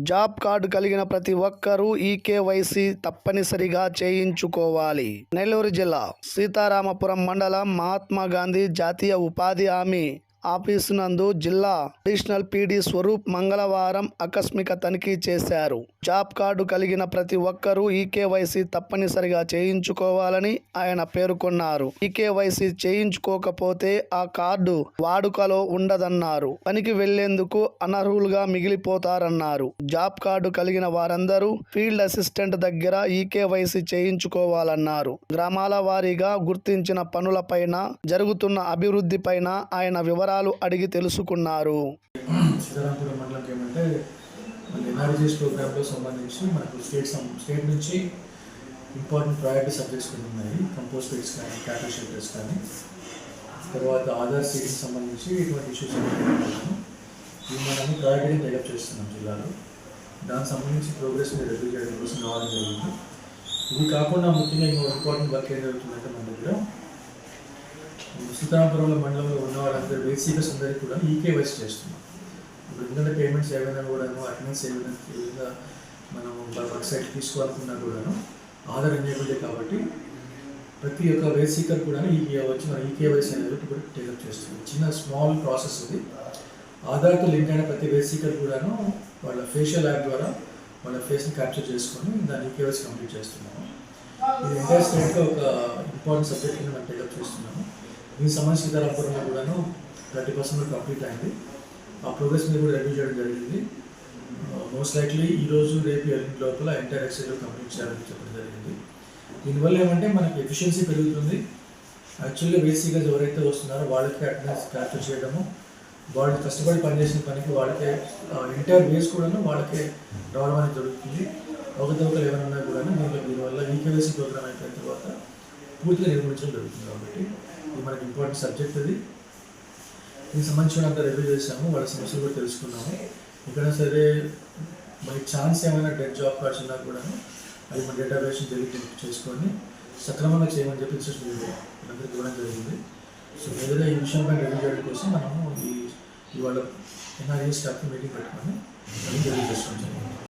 Job card కలిగిన ప్రతి ఒక్కరూ ఈ కేవైసీ తప్పనిసరిగా చేయించుకోవాలి. నెల్లూరు జిల్లా సీతారామపురం మండలం మహాత్మా గాంధీ జాతీయ ఉపాధి హామీ ఆఫీసు నందు జిల్లా అడిషనల్ పీడీ స్వరూప్ మంగళవారం ఆకస్మిక తనిఖీ చేశారు. జాబ్ కార్డు కలిగిన ప్రతి ఒక్కరూ ఈ కేవైసీ తప్పనిసరిగా చేయించుకోవాలని ఆయన పేర్కొన్నారు. ఈ కేవైసీ చేయించుకోకపోతే ఆ కార్డు వాడుకలో ఉండదన్నారు. పనికి వెళ్లేందుకు అనర్హులుగా మిగిలిపోతారన్నారు. జాబ్ కార్డు కలిగిన వారందరూ ఫీల్డ్ అసిస్టెంట్ దగ్గర ఈ కేవైసీ చేయించుకోవాలన్నారు. గ్రామాల వారీగా గుర్తించిన పనులపైన జరుగుతున్న అభివృద్ధిపైన ఆయన వివరాలు అడిగి తెలుసుకున్నారు. సీతారామపురం మండలంకి ఏమంటే మన ఎన్ఆర్జీఎస్ ప్రోగ్రామ్లో సంబంధించి మనకు స్టేట్ నుంచి ఇంపార్టెంట్ ప్రయారిటీ సబ్జెక్ట్స్ కొన్ని ఉన్నాయి. కంపోస్ట్ ఫీడ్స్ కానీ, క్యాటల్ షెల్టర్స్ కానీ, తర్వాత ఆధార్ సీడ్కి సంబంధించి ఇటువంటి ఇష్యూస్ ఇవి మనము ప్రయారిటీని డెవలప్ చేస్తున్నాం జిల్లాలో. దానికి సంబంధించి ప్రోగ్రెస్ రివ్యూ చేయడం కోసం రావడం జరిగింది. ఇవి కాకుండా ముఖ్యంగా ఇంకో ఇంపార్టెంట్ వర్క్ ఏం జరుగుతుందంటే మన దగ్గర సీతారామపురంలో మండలంలో ఉన్న వాళ్ళందరూ బేసిక్స్ అందరికీ కూడా ఈకేవైసీ చేస్తున్నాం. ఇప్పుడు ఎందుకంటే పేమెంట్స్ ఏమైనా కూడాను, అటెండెన్స్ ఏమైనా మనం వర్క్ సైట్ తీసుకోవాలనుకున్నా కూడాను ఆధార్ ఎనేబుల్డ్ కాబట్టి ప్రతి ఒక్క బేసికర్ కూడా వచ్చి మన ఈకేవైసీ అనేది ఇప్పుడు డెవలప్ చేస్తున్నాం. చిన్న స్మాల్ ప్రాసెస్ ఇది. ఆధార్తో లింక్ అయిన ప్రతి బేసికర్ కూడాను వాళ్ళ ఫేషియల్ యాప్ ద్వారా వాళ్ళ ఫేస్ని క్యాప్చర్ చేసుకొని దాన్ని ఈకేవైసీ కంప్లీట్ చేస్తున్నాము. ఇది ఎంటైర్ స్టేట్లో ఒక ఇంపార్టెంట్ సబ్జెక్ట్ కింద మనం డెవలప్ చేస్తున్నాము. దీనికి సంబంధించి సీతారామపురంలో కూడాను 30% కంప్లీట్ అయింది. ఆ ప్రోగ్రెస్ మీద కూడా రివ్యూ చేయడం జరిగింది. మోస్ట్ లైక్లీ ఈరోజు రేపు ఎల్లుండి లోపల ఎంటైర్ ఎక్సెల్ కంప్లీట్ చేయాలని చెప్పడం జరిగింది. దీనివల్ల ఏమంటే మనకి ఎఫిషియన్సీ పెరుగుతుంది. యాక్చువల్గా బేసిక్గా ఎవరైతే వస్తున్నారో వాళ్ళకి అటెండెన్స్ క్యాప్చర్ చేయడము, వాళ్ళు కష్టపడి పనిచేసిన పనికి వాళ్ళకే ఎంటైర్ బేస్ కూడాను వాళ్ళకే రావడం అనేది జరుగుతుంది. అవకతవకలు ఏమైనా ఉన్నా కూడా దీనివల్ల ఈకేవైసీ ప్రోగ్రామ్ అయిపోయిన తర్వాత పూర్తిగా నిర్వహించడం జరుగుతుంది. కాబట్టి ఇది మనకి ఇంపార్టెంట్ సబ్జెక్ట్. అది దీనికి సంబంధించినంత రివ్యూ చేసాము, వాళ్ళ సమస్యలు కూడా తెలుసుకున్నాము. ఎక్కడైనా సరే మనకి ఛాన్స్ ఏమైనా డెడ్ జాబ్ కార్డ్స్ ఉన్నా కూడా అది మన డేటాబేస్ని డెలిట్ చేసుకొని సక్రమంగా చేయమని చెప్పి అందరికీ ఇవ్వడం జరిగింది. సో ఏదైనా ఈ విషయంపై రివ్యూ చేయడం కోసం మనము ఇవాళ ఎన్ఆర్జీ స్టాఫ్ మీటింగ్ పెట్టుకొని రివ్యూ చేసుకుంటాము.